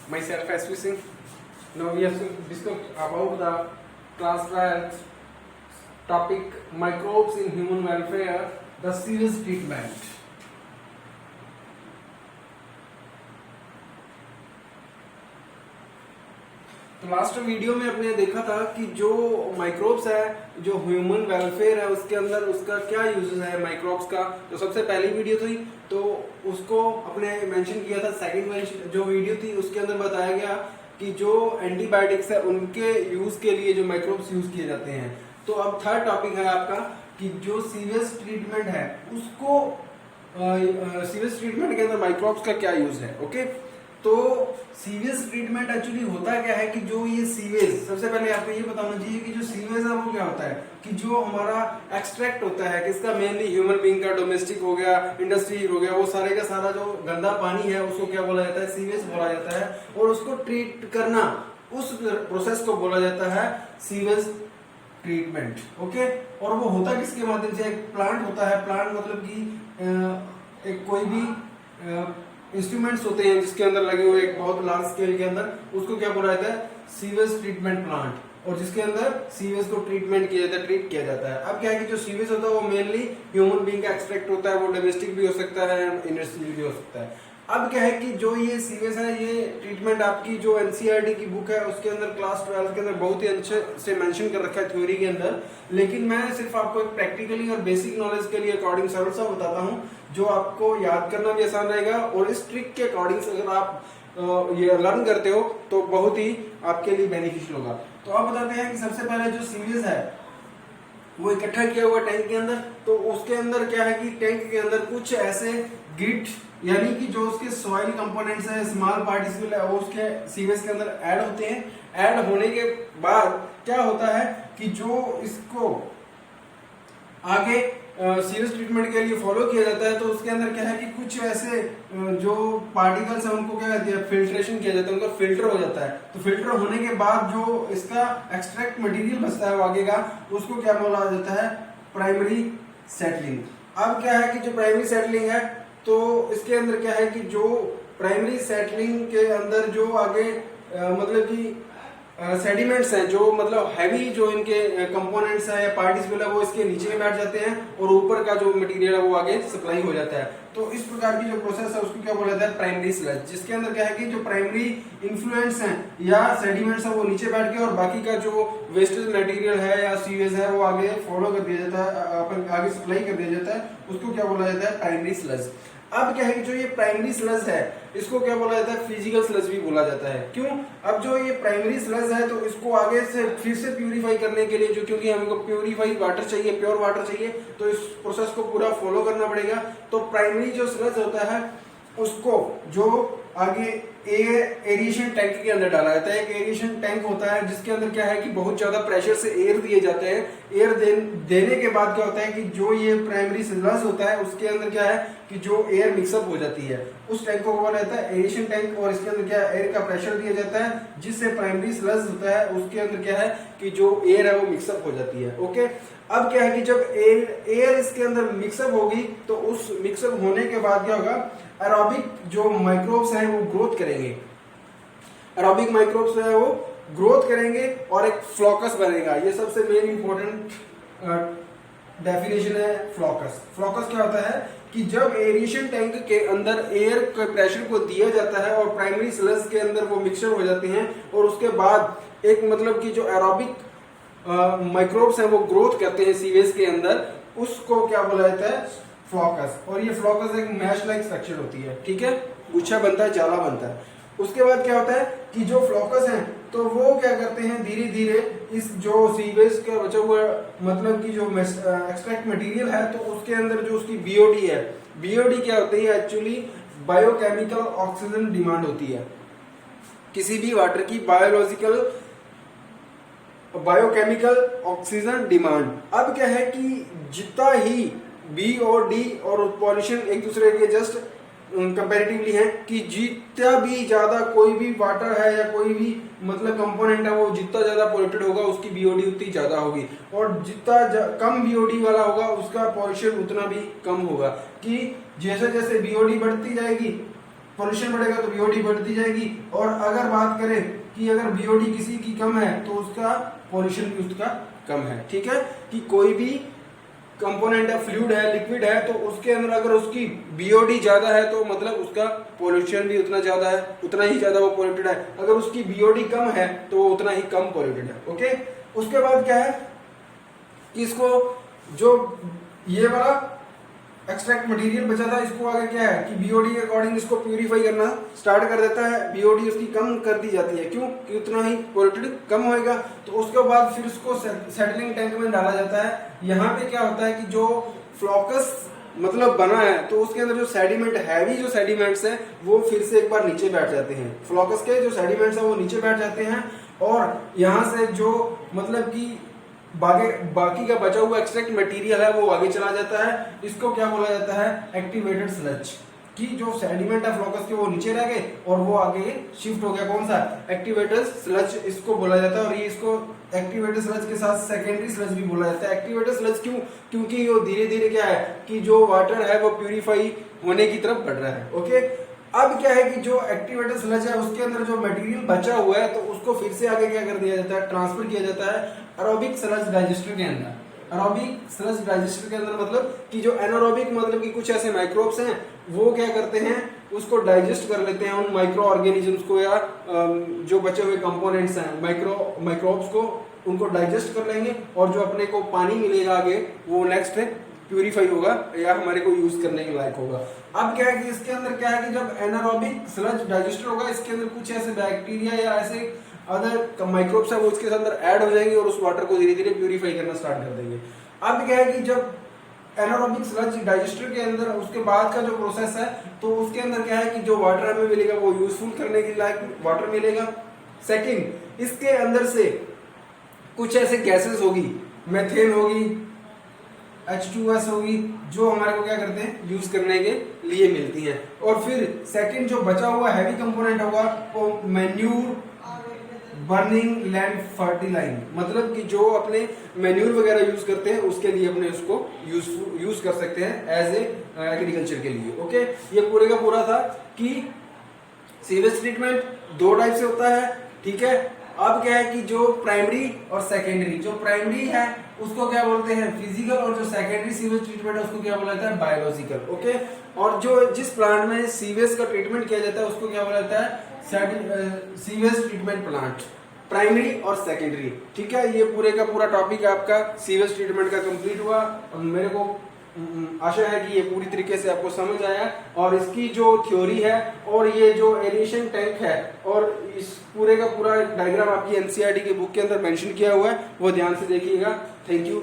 Myself SV Singh. Now we have to discuss about the class 12 topic microbes in human welfare, the sewage treatment. तो last video में अपने देखा था कि जो माइक्रोब्स है, जो ह्यूमन वेलफेयर है, उसके अंदर उसका क्या यूजेस है माइक्रोब्स का। तो सबसे पहली वीडियो थी तो उसको अपने मेंशन किया था। सेकंड जो वीडियो थी उसके अंदर बताया गया कि जो एंटीबायोटिक्स है उनके यूज के लिए जो माइक्रोब्स यूज किए जाते हैं। तो अब थर्ड टॉपिक है आपका कि जो सीवेज ट्रीटमेंट है उसको सीवेज ट्रीटमेंट के अंदर माइक्रोब्स का क्या यूज है। ओके, तो सीवेज ट्रीटमेंट एक्चुअली होता क्या है कि जो ये सीवेज, सबसे पहले आपको ये बताना चाहिए कि जो सीवेज है वो क्या होता है कि जो हमारा एक्सट्रैक्ट होता है किसका, मेनली ह्यूमन बीइंग का, डोमेस्टिक हो गया, इंडस्ट्री हो गया, वो सारे का सारा जो गंदा पानी है उसको क्या बोला जाता है, सीवेज बोला जाता है। और उसको ट्रीट करना, उस प्रोसेस को बोला जाता है सीवेज ट्रीटमेंट। ओके, और वो होता किसके माध्यम से, एक प्लांट होता है। प्लांट मतलब कि एक कोई भी इंस्ट्रूमेंट्स होते हैं जिसके अंदर लगे हुए एक बहुत लार्ज स्केल के अंदर, उसको क्या बोला जाता है, सीवेज ट्रीटमेंट प्लांट, और जिसके अंदर सीवेज को ट्रीटमेंट किया जाता है, ट्रीट किया जाता है। अब क्या है कि जो सीवेज होता है वो मेनली ह्यूमन बीइंग का एक्सट्रैक्ट होता है, वो डोमेस्टिक भी हो सकता है, इंडस्ट्रियल भी हो सकता है। अब क्या है कि जो ये सीवेज है, ये ट्रीटमेंट आपकी जो एनसीईआरटी की बुक है उसके अंदर क्लास 12 के अंदर बहुत ही अच्छे से मेंशन कर रखा है थ्योरी के अंदर। लेकिन मैं सिर्फ आपको एक प्रैक्टिकली और बेसिक नॉलेज के लिए अकॉर्डिंग सरल सा बताता हूँ जो आपको याद करना भी आसान रहेगा। और इस ट्रिक के अकॉर्डिंग अगर आप ये लर्न करते हो तो बहुत ही आपके लिए बेनिफिशियल होगा। तो आप बताते हैं कि सबसे पहले जो सीवेज है वो इकट्ठा किया हुआ टैंक के अंदर, तो उसके अंदर क्या है कि टैंक के अंदर कुछ ऐसे गिट यानी कि जो उसके सॉइल कंपोनेंट्स है, स्मॉल पार्टिकल है, वो उसके सीवेज के अंदर ऐड होते हैं। ऐड होने के बाद क्या होता है कि जो इसको आगे सीवेज ट्रीटमेंट के लिए फॉलो किया जाता है, तो उसके अंदर क्या है कि कुछ ऐसे जो पार्टिकल्स है उनको क्या कहते हैं, फिल्ट्रेशन किया जाता है, उनका फिल्टर हो जाता है। तो फिल्टर होने के बाद जो इसका एक्सट्रैक्ट मटेरियल बचता है वो आगे का, उसको क्या बोला जाता है, प्राइमरी सेटलिंग। अब क्या है कि जो प्राइमरी सेटलिंग है तो इसके अंदर क्या है कि जो प्राइमरी सेटलिंग के अंदर जो आगे मतलब कि सेडिमेंट्स हैं, जो मतलब हैवी जो इनके कंपोनेंट्स हैं या पार्टिकल है, वो इसके नीचे में बैठ जाते हैं और ऊपर का जो मटेरियल है वो आगे सप्लाई हो जाता है। तो इस प्रकार की जो प्रोसेस है उसको क्या बोला जाता है, प्राइमरी स्लज, जिसके अंदर क्या है कि जो प्राइमरी इन्फ्लुएंस हैं या सेडिमेंट्स है वो नीचे बैठ के और बाकी का जो वेस्टेज मटेरियल है या सीवेज है वो आगे फॉलो कर दिया जाता है, आगे सप्लाई कर दिया जाता है, उसको क्या बोला जाता है, प्राइमरी स्लज। अब क्या है कि जो ये प्राइमरी स्लज है इसको क्या बोला जाता है, फिजिकल स्लज भी बोला जाता है। क्यों? अब जो ये प्राइमरी स्लज है तो इसको आगे से फिर से प्यूरिफाई करने के लिए, जो क्योंकि हमको प्यूरिफाई वाटर चाहिए, प्योर वाटर चाहिए, तो इस प्रोसेस को पूरा फॉलो करना पड़ेगा। तो प्राइमरी जो स्लज होता है उसको जो आगे एरिएशन टैंक के अंदर डाला जाता है। एक एरिएशन टैंक होता है जिसके अंदर क्या है कि बहुत ज्यादा प्रेशर से एयर दिए जाते हैं। एयर देने के बाद क्या होता है कि जो ये प्राइमरी स्लज होता है उसके अंदर क्या है कि जो एयर मिक्सअप हो जाती है, उस टैंक को बोला जाता है एरिएशन टैंक। और इसके अंदर क्या है, एयर का प्रेशर दिया जाता है जिससे प्राइमरी स्लज होता है उसके अंदर क्या है कि जो एयर है वो मिक्सअप हो जाती है। ओके, अब क्या है कि जब एयर इसके अंदर मिक्सअप होगी तो उस मिक्सअप होने के बाद क्या होगा, एरोबिक जो माइक्रोब्स हैं वो ग्रोथ करेंगे। एरोबिक माइक्रोब्स है वो ग्रोथ करेंगे और एक फ्लोकस बनेगा। ये सबसे मेन इंपॉर्टेंट डेफिनेशन है फ्लोकस। फ्लोकस क्या होता है कि जब एरिएशन टैंक के अंदर एयर के प्रेशर को दिया जाता है और प्राइमरी स्लज के अंदर वो मिक्सचर हो जाते हैं और उसके बाद एक मतलब कि जो एरोबिक माइक्रोब्स हैं वो ग्रोथ करते हैं सीवेज के अंदर, उसको क्या बोला जाता है, फ्लोकस। और ये फ्लोकस एक मैश लाइक स्ट्रक्चर होती है, ठीक है, गुच्छा बनता है, जाला बनता है। उसके बाद क्या होता है कि जो फ्लोकस हैं तो वो क्या करते हैं, धीरे धीरे इस जो सीवेज का बचा हुआ मतलब कि जो एक्सट्रैक्ट मटेरियल है तो उसके अंदर जो उसकी बीओडी है, बीओडी क्या होती है, एक्चुअली बायोकेमिकल ऑक्सीजन डिमांड होती है किसी भी वाटर की, बायोकेमिकल ऑक्सीजन डिमांड। अब क्या है कि जितना ही बी और डी और पॉल्यूशन एक दूसरे के जस्ट कंपैरेटिवली है कि जितना भी ज्यादा कोई भी वाटर है या कोई भी मतलब कंपोनेंट है वो जितना ज्यादा पोल्यूटेड होगा उसकी बीओडी उतनी ज्यादा होगी, और जितना कम बीओडी वाला होगा उसका पॉल्यूशन उतना भी कम होगा। कि जैसे जैसे बीओडी बढ़ती जाएगी पोल्यूशन बढ़ेगा तो बीओडी बढ़ती जाएगी, और अगर बात करें कि अगर बीओडी किसी की कम है तो उसका पोल्यूशन भी उसका कम है। ठीक है, कि कोई भी कंपोनेंट है, फ्लूइड है, लिक्विड है, तो उसके अंदर अगर उसकी बीओडी ज्यादा है तो मतलब उसका पोल्यूशन भी उतना ज्यादा है, उतना ही ज्यादा वो पोल्यूटेड है। अगर उसकी बीओडी कम है तो वो उतना ही कम पोल्यूटेड है। ओके, उसके बाद क्या है कि इसको जो ये वाला एक्सट्रैक्ट मटेरियल बचा था, इसको आगे क्या है कि बीओडी के अकॉर्डिंग इसको प्यूरिफाई करना स्टार्ट कर देता है, बीओडी उसकी कम कर दी जाती है। क्यों? कि उतना ही पोल्यूटेड कम होएगा। तो उसके बाद फिर उसको सेटलिंग टैंक में डाला जाता है। यहाँ पे क्या होता है कि जो फ्लोकस मतलब बना है तो उसके अंदर जो सेडिमेंट, हैवी जो सेडिमेंट्स है वो फिर से एक बार नीचे बैठ जाते हैं। फ्लोकस के जो सेडिमेंट्स है वो नीचे बैठ जाते हैं, और यहाँ से जो मतलब कि बाकी का बचा हुआ एक्सट्रैक्ट मटेरियल है वो आगे चला जाता है। इसको क्या बोला जाता है? Activated sludge. कि जो सेडिमेंट है फ्लोकस के वो नीचे रह गए और वो आगे शिफ्ट हो गया। कौन सा? एक्टिवेटेड स्लज इसको बोला जाता है। और ये इसको एक्टिवेटेड स्लज के साथ सेकेंडरी स्लज भी बोला जाता है। एक्टिवेटेड स्लज क्यों? क्योंकि वो धीरे धीरे क्या है कि जो वाटर है वो प्यूरिफाई होने की तरफ बढ़ रहा है। ओके, अब क्या है कि जो एक्टिवेटेड स्लज है उसके अंदर जो मटेरियल बचा हुआ है तो उसको फिर से आगे क्या कर दिया जाता है? ट्रांसफर किया जाता है एरोबिक स्लज डाइजेस्टर के अंदर। एरोबिक स्लज डाइजेस्टर के अंदर मतलब कि जो एनारोबिक मतलब कि कुछ ऐसे माइक्रोब्स हैं वो क्या करते हैं, उसको डाइजेस्ट कर लेते हैं, उन माइक्रो ऑर्गेनिजम्स को या जो बचे हुए कंपोनेंट्स हैं माइक्रोब्स को, उनको डाइजेस्ट कर लेंगे, और जो अपने को पानी मिलेगा आगे वो नेक्स्ट प्यूरिफाई होगा या हमारे को यूज करने के लायक होगा। अब क्या है कि इसके अंदर क्या है कि जब एनारोबिक स्लज डाइजेस्टर होगा, इसके अंदर कुछ ऐसे बैक्टीरिया या ऐसे अदर माइक्रोब्स है वो इसके अंदर ऐड हो जाएंगे और उस वाटर को धीरे धीरे प्यूरिफाई करना स्टार्ट कर देंगे। अब क्या है कि जब एनारोबिक स्लज डाइजेस्टर के अंदर उसके बाद का जो प्रोसेस है तो उसके अंदर क्या है कि जो वाटर हमें मिलेगा वो यूजफुल करने के लायक वाटर मिलेगा। सेकंड, इसके अंदर से कुछ ऐसे गैसेस होगी, मेथेन होगी, H2S होगी, जो हमारे को क्या करते हैं? यूज करने के लिए मिलती हैं। और फिर सेकंड जो बचा हुआ हैवी कंपोनेंट होगा वो मैन्यूर, बर्निंग लैंड फर्टिलाइज, मतलब कि जो अपने मैन्यूर वगैरह यूज करते हैं उसके लिए अपने उसको यूज कर सकते हैं एज ए एग्रीकल्चर के लिए। ओके, ये पूरे का पूरा था कि सीवेज ट्रीटमेंट दो टाइप से होता है। ठीक है, अब क्या है कि जो प्राइमरी और सेकेंडरी, जो प्राइमरी है उसको क्या बोलते हैं? फिजिकल, और जो सेकेंडरी सीवेज ट्रीटमेंट है उसको क्या बोला जाता है? बायोलॉजिकल। ओके, और जो जिस प्लांट में सीवेज का ट्रीटमेंट किया जाता है उसको क्या बोला जाता है? सीवेज ट्रीटमेंट प्लांट, प्राइमरी और सेकेंडरी। ठीक है, ये पूरे का पूरा टॉपिक आपका सीवेज ट्रीटमेंट का कंप्लीट हुआ, और मेरे को आशा है कि ये पूरी तरीके से आपको समझ आया। और इसकी जो थ्योरी है और ये जो एरिएशन टैंक है और इस पूरे का पूरा डायग्राम आपकी एनसीईआरटी की बुक के अंदर मेंशन किया हुआ है, वो ध्यान से देखिएगा। Thank you.